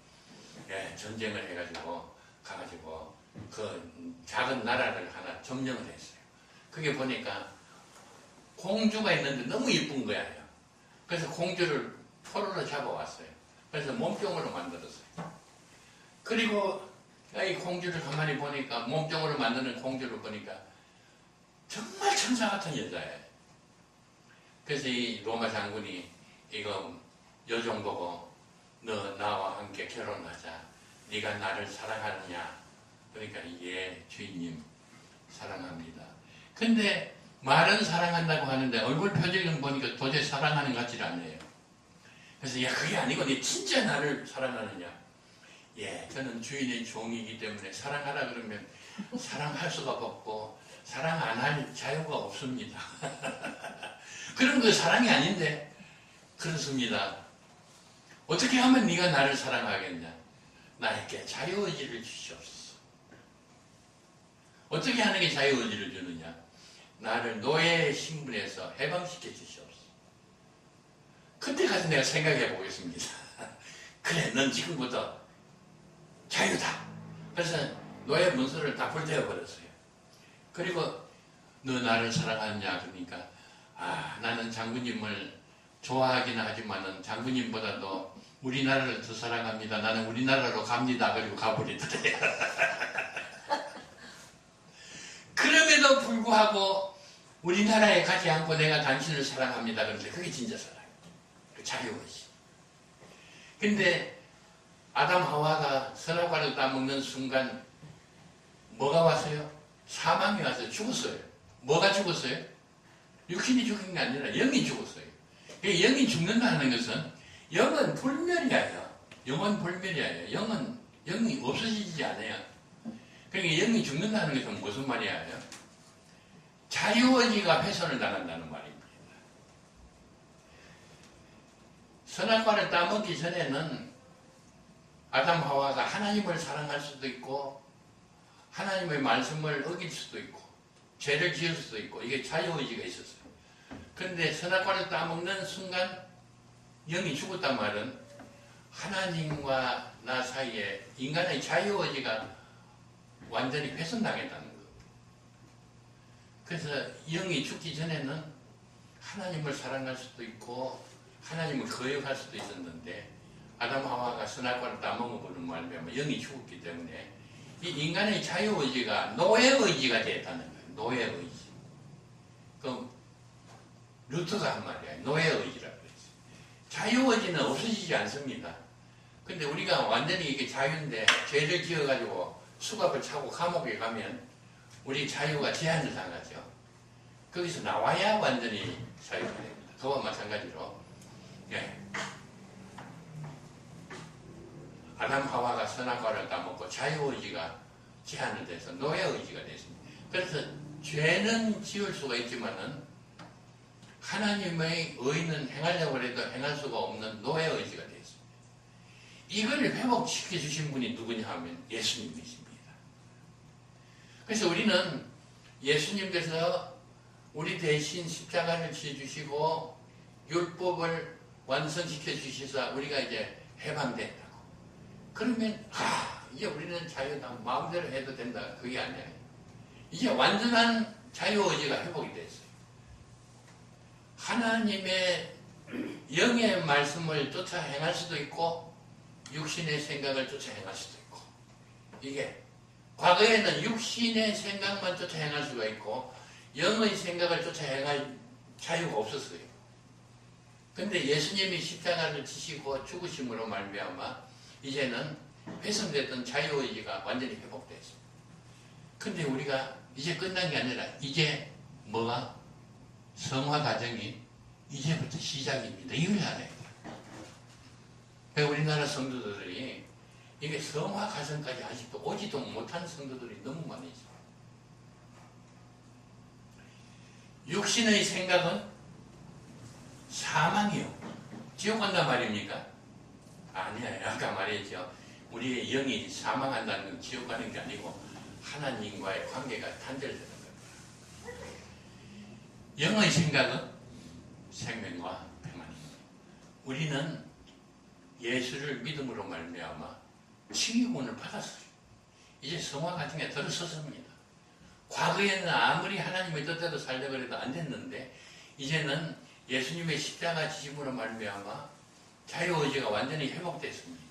전쟁을 해가지고 가가지고 그 작은 나라를 하나 점령을 했어요. 그게 보니까 공주가 있는데 너무 이쁜 거야. 그래서 공주를 포로로 잡아왔어요. 그래서 몸종으로 만들었어요. 그리고 이 공주를 가만히 보니까, 몸종으로 만드는 공주를 보니까 정말 천사 같은 여자예요. 그래서 이 로마 장군이 이거 여종 보고 너 나와 함께 결혼하자. 네가 나를 사랑하느냐? 그러니까 예, 주인님 사랑합니다. 근데 말은 사랑한다고 하는데 얼굴 표정을 보니까 도저히 사랑하는 것 같지 않아요. 그래서 야, 그게 아니고 네 진짜 나를 사랑하느냐? 예, 저는 주인의 종이기 때문에 사랑하라 그러면 사랑할 수가 없고 사랑 안 할 자유가 없습니다. 그럼 그 사랑이 아닌데. 그렇습니다. 어떻게 하면 네가 나를 사랑하겠냐? 나에게 자유의지를 주시옵소서. 어떻게 하는 게 자유의지를 주느냐? 나를 노예의 신분에서 해방시켜 주시옵소서. 그때 가서 내가 생각해 보겠습니다. 그래, 넌 지금부터 자유다. 그래서 노예 문서를 다 불태워 버렸어요. 그리고 너 나를 사랑하느냐? 그러니까 나는 장군님을 좋아하긴 하지만은 장군님보다도 우리나라를 더 사랑합니다. 나는 우리나라로 갑니다. 그리고 가버리더래요. 그럼에도 불구하고 우리나라에 가지 않고 내가 당신을 사랑합니다. 그런데 그게 진짜 사랑이에요. 그 자유의지. 근데 아담 하와가 선악과를 따먹는 순간 뭐가 왔어요? 사망이 와서 죽었어요. 뭐가 죽었어요? 육신이 죽은 게 아니라 영이 죽었어요. 영이 죽는다는 것은 영은 불멸이에요. 영은 불멸이에요. 영이 없어지지 않아요. 그러니까 영이 죽는다는 것은 무슨 말이에요? 자유의지가 훼손을 당한다는 말입니다. 선악과를 따먹기 전에는 아담 하와가 하나님을 사랑할 수도 있고 하나님의 말씀을 어길 수도 있고 죄를 지을 수도 있고 이게 자유의지가 있었어요. 그런데 선악과를 따먹는 순간 영이 죽었단 말은 하나님과 나 사이에 인간의 자유의지가 완전히 훼손당했다는 거. 그래서 영이 죽기 전에는 하나님을 사랑할 수도 있고 하나님을 거역할 수도 있었는데 아담 하와가 선악과를 따먹어보는 말이면 영이 죽었기 때문에 이 인간의 자유의지가 노예의지가 됐다는 거예요. 노예의지. 그럼 루터가 한 말이에요. 노예의지라고 그랬어요. 자유의지는 없어지지 않습니다. 근데 우리가 완전히 이게 자유인데 죄를 지어가지고 수갑을 차고 감옥에 가면 우리 자유가 제한을 당하죠. 거기서 나와야 완전히 자유가 됩니다. 그와 마찬가지로 예. 아담 하와가 선악과를 따먹고 자유의지가 제한을 돼서 노예의지가 됐습니다. 그래서 죄는 지을 수가 있지만은 하나님의 의는 행하려고 해도 행할 수가 없는 노예의지가 되었습니다. 이걸 회복시켜 주신 분이 누구냐 하면 예수님이십니다. 그래서 우리는 예수님께서 우리 대신 십자가를 지어주시고 율법을 완성시켜 주셔서 우리가 이제 해방됐다고. 그러면 이제 우리는 자유다. 마음대로 해도 된다. 그게 아니에요. 이제 완전한 자유의지가 회복이 됐어요. 하나님의 영의 말씀을 쫓아 행할 수도 있고 육신의 생각을 쫓아 행할 수도 있고 이게 과거에는 육신의 생각만 쫓아 행할 수가 있고 영의 생각을 쫓아 행할 자유가 없었어요. 근데 예수님이 십자가를 지시고 죽으심으로 말미암아 이제는 훼손됐던 자유의지가 완전히 회복됐습니다. 근데 우리가 이제 끝난 게 아니라 이제 뭐가? 성화 과정이 이제부터 시작입니다. 이걸 알아야 돼요. 우리나라 성도들이 이게 성화 과정까지 아직도 오지도 못하는 성도들이 너무 많이 있어요. 육신의 생각은 사망이요. 지옥 간단 말입니까? 아니에요. 아까 말했죠. 우리의 영이 사망한다는 건 지옥 가는 게 아니고 하나님과의 관계가 단절되는 겁니다. 영의 생각은 생명과 평안입니다. 우리는 예수를 믿음으로 말미암아 칭의군을 받았어요. 이제 성화 과정에 들어섰습니다. 과거에는 아무리 하나님의 뜻대로 살려고 해도 안 됐는데 이제는 예수님의 십자가 지심으로 말미암아 자유의지가 완전히 회복됐습니다.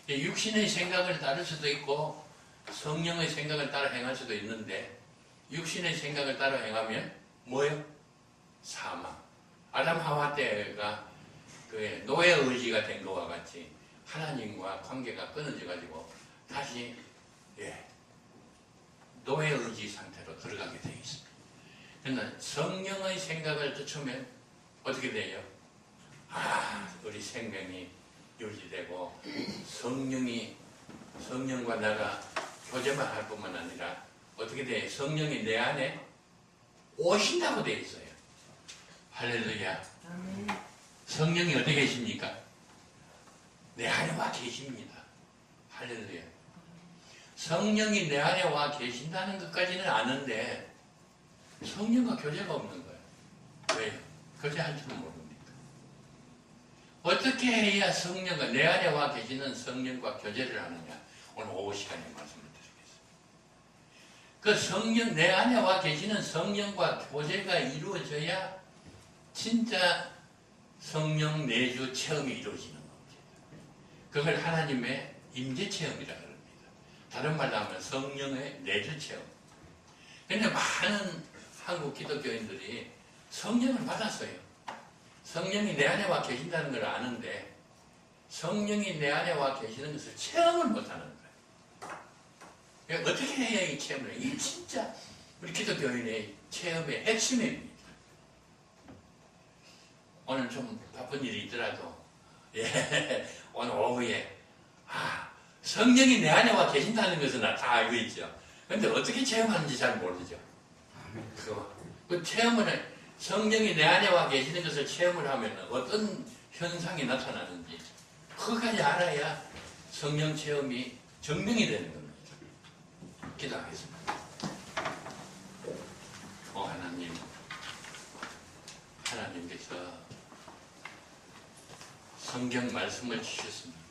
육신의 생각을 따를 수도 있고 성령의 생각을 따라 행할 수도 있는데 육신의 생각을 따라 행하면 뭐예요? 사망. 아담 하와 때가 그 노예 의지가 된 것과 같이 하나님과 관계가 끊어져 가지고 다시 노예 의지 상태로 들어가게 되어 있습니다. 그러나 성령의 생각을 쫓으면 어떻게 돼요? 우리 생명이 유지되고 성령과 나가 교제만 할 뿐만 아니라 어떻게 돼요? 성령이 내 안에 오신다고 되어 있어요. 할렐루야. 성령이 어디 계십니까? 내 안에 와 계십니다. 할렐루야. 성령이 내 안에 와 계신다는 것까지는 아는데 성령과 교제가 없는 거예요. 왜요? 교제할 줄은 모릅니까? 어떻게 해야 성령과 내 안에 와 계시는 성령과 교제를 하느냐? 오늘 오후 시간에 말씀을 드리겠습니다. 그 성령, 내 안에 와 계시는 성령과 교제가 이루어져야 진짜 성령 내주 체험이 이루어지는 겁니다. 그걸 하나님의 임재 체험이라고 합니다. 다른 말로 하면 성령의 내주 체험. 그런데 많은 한국 기독교인들이 성령을 받았어요. 성령이 내 안에 와 계신다는 걸 아는데 성령이 내 안에 와 계시는 것을 체험을 못하는 거예요. 그러니까 어떻게 해야 이 체험을 해요? 이게 진짜 우리 기독교인의 체험의 핵심입니다. 오늘 좀 바쁜 일이 있더라도 오늘 오후에 성령이 내 안에 와 계신다는 것은 다 알고 있죠. 그런데 어떻게 체험하는지 잘 모르죠. 그 체험을 성령이 내 안에 와 계시는 것을 체험을 하면 어떤 현상이 나타나는지 그것까지 알아야 성령 체험이 증명이 되는 겁니다. 기도하겠습니다. 하나님께서 성경 말씀을 주셨습니다.